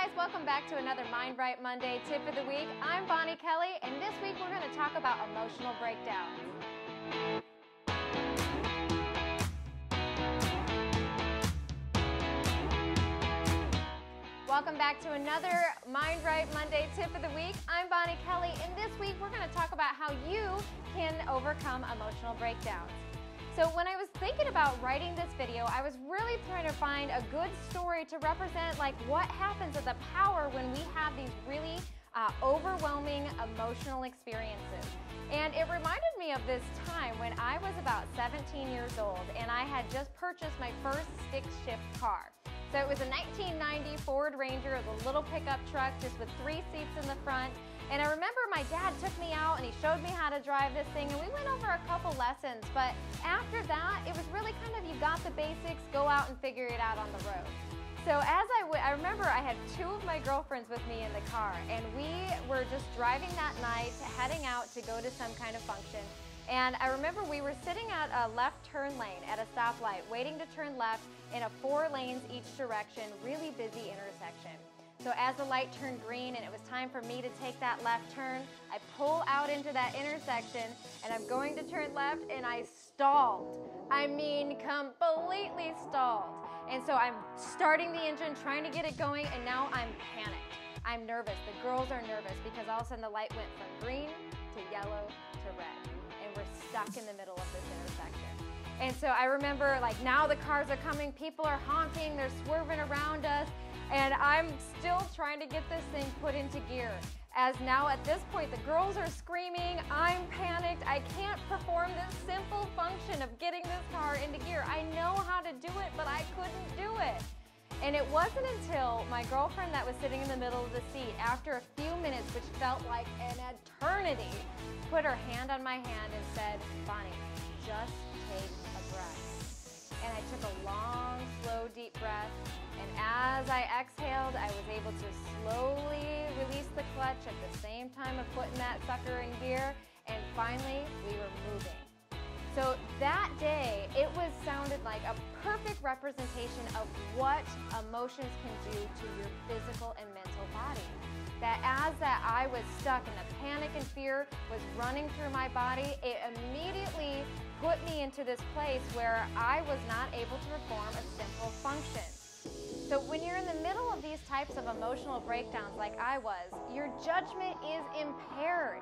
guys, welcome back to another Mind Right Monday Tip of the Week. I'm Bonnie Kelly, and this week we're going to talk about emotional breakdowns. Welcome back to another Mind Right Monday Tip of the Week. I'm Bonnie Kelly, and this week we're going to talk about how you can overcome emotional breakdowns. So when I was thinking about writing this video, I was really trying to find a good story to represent like what happens at the power when we have these really overwhelming emotional experiences. And it reminded me of this time when I was about 17 years old and I had just purchased my first stick shift car. So it was a 1990 Ford Ranger, the little pickup truck just with 3 seats in the front. And I remember my dad took me out and he showed me how to drive this thing, and we went over a couple lessons, but after that it was really kind of you got the basics, go out and figure it out on the road. So as I remember I had 2 of my girlfriends with me in the car, and we were just driving that night, heading out to go to some kind of function. And I remember we were sitting at a left turn lane at a stoplight, waiting to turn left in a 4 lanes each direction, really busy intersection. So as the light turned green and it was time for me to take that left turn, I pull out into that intersection and I'm going to turn left and I stalled. I mean, completely stalled. And so I'm starting the engine, trying to get it going, and now I'm panicked. I'm nervous. The girls are nervous because all of a sudden the light went from green to yellow to red. And we're stuck in the middle of this intersection. And so I remember, like, now the cars are coming, people are honking, they're swerving around us, and I'm still trying to get this thing put into gear. As now at this point the girls are screaming, I'm panicked, I can't perform this simple function of getting this car into gear. I know how to do it, but I couldn't do it. And it wasn't until my girlfriend that was sitting in the middle of the seat, after a few minutes, which felt like an eternity, put her hand on my hand and said, Bonnie, just take a breath. And I took a long, slow, deep breath, and as I exhaled, I was able to slowly release the clutch at the same time of putting that sucker in gear, and finally, we were moving. So that day, it sounded like a perfect representation of what emotions can do to your physical and mental body. That as I was stuck and the panic and fear was running through my body, it immediately put me into this place where I was not able to perform a simple function. So when you're in the middle of these types of emotional breakdowns like I was, your judgment is impaired.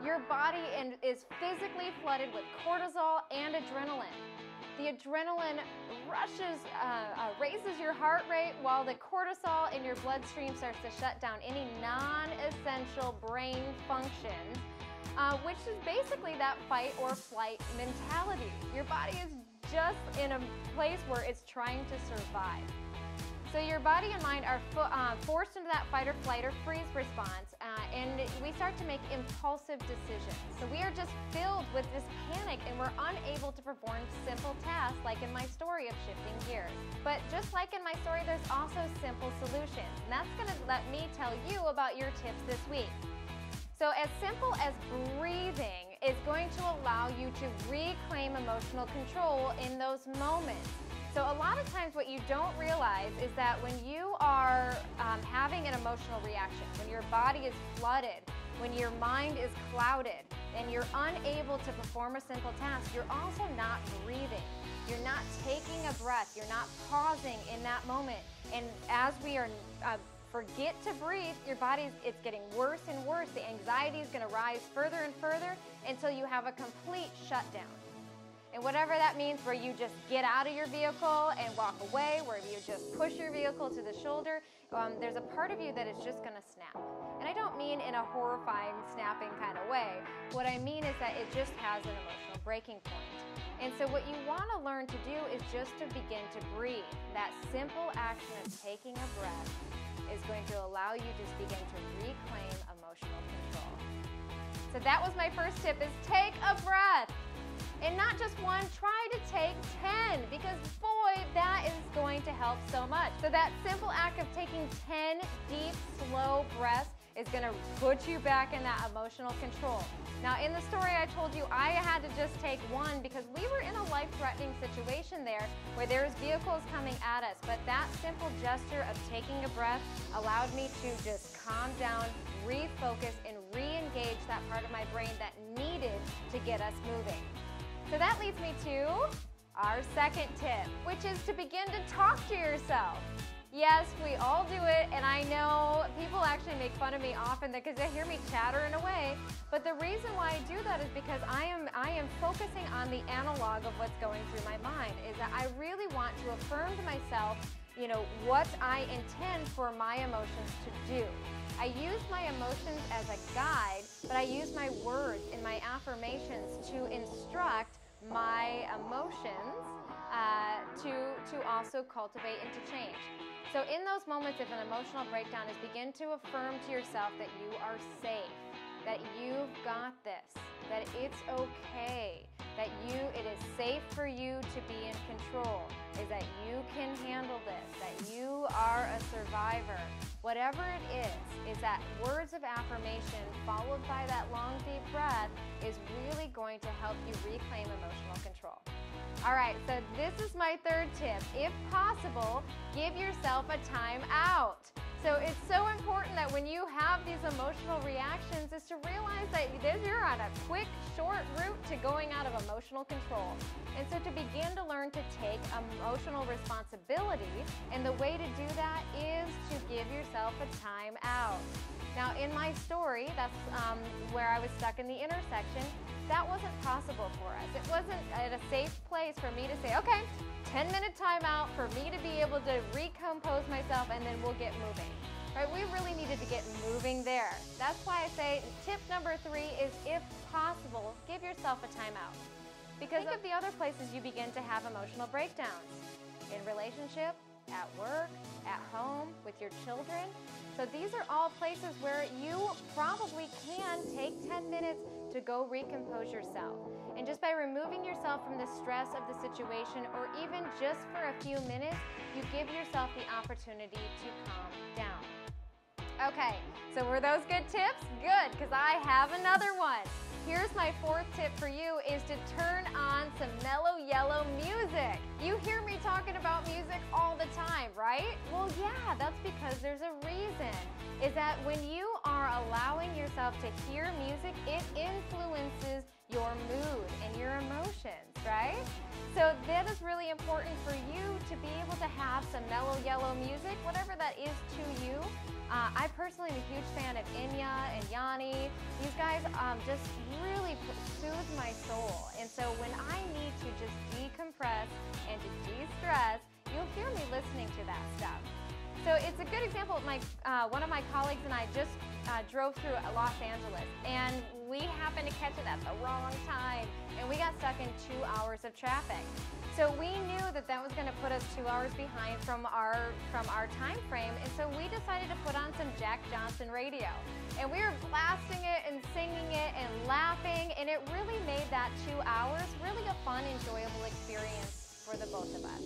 Your body is physically flooded with cortisol and adrenaline. The adrenaline rushes, raises your heart rate, while the cortisol in your bloodstream starts to shut down any non-essential brain functions, which is basically that fight or flight mentality. Your body is just in a place where it's trying to survive. So your body and mind are forced into that fight or flight or freeze response, and we start to make impulsive decisions. So we are just filled with this panic and we're unable to perform simple tasks like in my story of shifting gears. But just like in my story, there's also simple solutions, and that's going to let me tell you about your tips this week. So as simple as breathing is going to allow you to reclaim emotional control in those moments. So a lot of times what you don't realize is that when you are having an emotional reaction, when your body is flooded, when your mind is clouded, and you're unable to perform a simple task, you're also not breathing. You're not taking a breath. You're not pausing in that moment. And as we are forget to breathe, your body it's getting worse and worse. The anxiety is going to rise further and further until you have a complete shutdown. And whatever that means, where you just get out of your vehicle and walk away, where you just push your vehicle to the shoulder, there's a part of you that is just going to snap. And I don't mean in a horrifying, snapping kind of way. What I mean is that it just has an emotional breaking point. And so what you want to learn to do is just to begin to breathe. That simple action of taking a breath is going to allow you to begin to reclaim emotional control. So that was my first tip, is take a breath. And not just one, try to take 10, because boy, that is going to help so much. So that simple act of taking 10 deep, slow breaths is is going to put you back in that emotional control. Now, in the story I told you, I had to just take one because we were in a life-threatening situation there where there's vehicles coming at us. But that simple gesture of taking a breath allowed me to just calm down, refocus, and re-engage that part of my brain that needed to get us moving. So that leads me to our second tip, which is to begin to talk to yourself. Yes, we all do it, and I know people actually make fun of me often because they hear me chattering away, but the reason why I do that is because I am focusing on the analog of what's going through my mind, is that I really want to affirm to myself, you know, what I intend for my emotions to do. I use my emotions as a guide, but I use my words and my affirmations to instruct my emotions to also cultivate and to change. So in those moments of an emotional breakdown is begin to affirm to yourself that you are safe, that you've got this, that it's okay, that it is safe for you to be in control, is that you can handle this, that you are a survivor. Whatever it is that words of affirmation followed by that long deep breath is really going to help you reclaim emotional control. All right, so this is my third tip. If possible, give yourself a time out. So it's so important that when you have these emotional reactions is to realize that you're on a quick, short route to going out of emotional control. And so to begin to learn to take emotional responsibility, and the way to do that is to give yourself a time out. Now in my story, that's where I was stuck in the intersection, that wasn't possible for us. It wasn't at a safe place for me to say, okay, 10-minute timeout for me to be able to recompose myself and then we'll get moving. Right? We really needed to get moving there. That's why I say tip number 3 is, if possible, give yourself a timeout. Because think of the other places you begin to have emotional breakdowns. In relationship, at work, at home, with your children. So these are all places where you probably can take 10 minutes to go recompose yourself. And just by removing yourself from the stress of the situation, or even just for a few minutes, you give yourself the opportunity to calm down. Okay, so were those good tips? Good, because I have another one. Here's my 4th tip for you, is to turn on some mellow yellow music. You hear me talking about music all the time, right? Well, yeah, that's because there's a reason. Is that when you are allowing yourself to hear music, it influences your mood and your emotions, right? So that is really important for you to be able to have some mellow yellow music, whatever that is to you. I personally am a huge fan of Inya and Yanni. These guys just really soothe my soul. And so when I need to just decompress and to de-stress, you'll hear me listening to that stuff. So it's a good example. One of my colleagues and I just drove through Los Angeles, and we happened to catch it at the wrong time, and we got stuck in 2 hours of traffic. So we knew that that was going to put us 2 hours behind from our time frame, and so we decided to put on some Jack Johnson radio. And we were blasting it and singing it and laughing, and it really made that 2 hours really a fun, enjoyable experience for the both of us.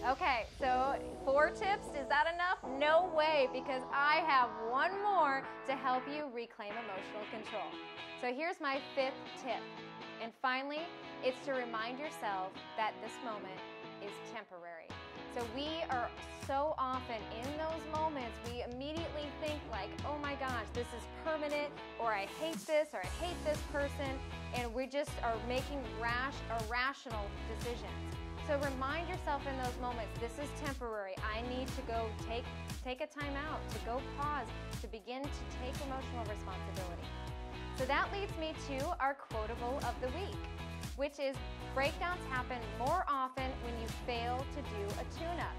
Okay, so 4 tips, is that enough? No way, because I have one more to help you reclaim emotional control. So here's my 5th tip. And finally, it's to remind yourself that this moment is temporary. So we are so often in those moments, we immediately think like, oh my gosh, this is permanent, or I hate this, or I hate this person, and we just are making irrational decisions. So remind yourself in those moments, this is temporary. I need to go take a time out, to go pause, to begin to take emotional responsibility. So that leads me to our quotable of the week, which is, breakdowns happen more often when you fail to do a tune-up.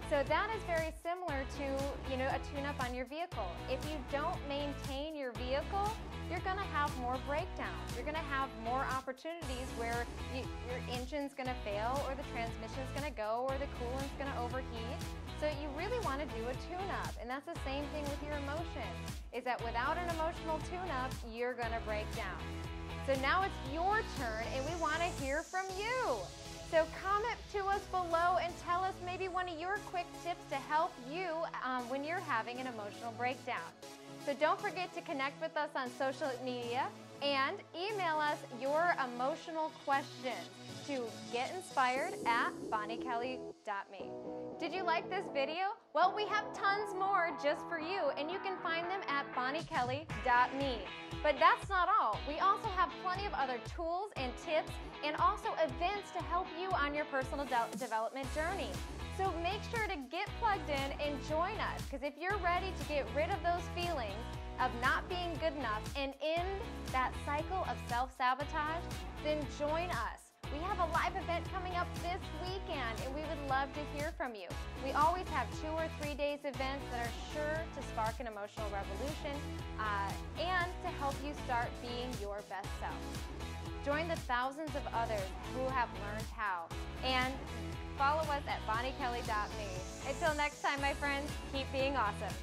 So that is very similar to, a tune-up on your vehicle. If you don't maintain your vehicle, you're going to have more breakdowns. You're going to have more opportunities where your engine's going to fail, or the transmission's going to go, or the coolant's going to overheat. So you really want to do a tune-up, and that's the same thing with your emotions, is that without an emotional tune-up, you're going to break down. So now it's your turn, and we want to hear from you. So comment to us below and tell us maybe one of your quick tips to help you when you're having an emotional breakdown. So don't forget to connect with us on social media and email us your emotional questions to getinspired@bonniekelly.me. Did you like this video? Well, we have tons more just for you, and you can find them at bonniekelly.me. But that's not all. We also have plenty of other tools and tips and also events to help you on your personal development journey. So make sure to get plugged in and join us, because if you're ready to get rid of those feelings of not being good enough and end that cycle of self-sabotage, then join us. We have a live event coming up this weekend, and we would love to hear from you. We always have 2 or 3 days events that are sure to spark an emotional revolution and to help you start being your best self. Join the thousands of others who have learned how, and follow us at bonniekelly.me. Until next time, my friends, keep being awesome.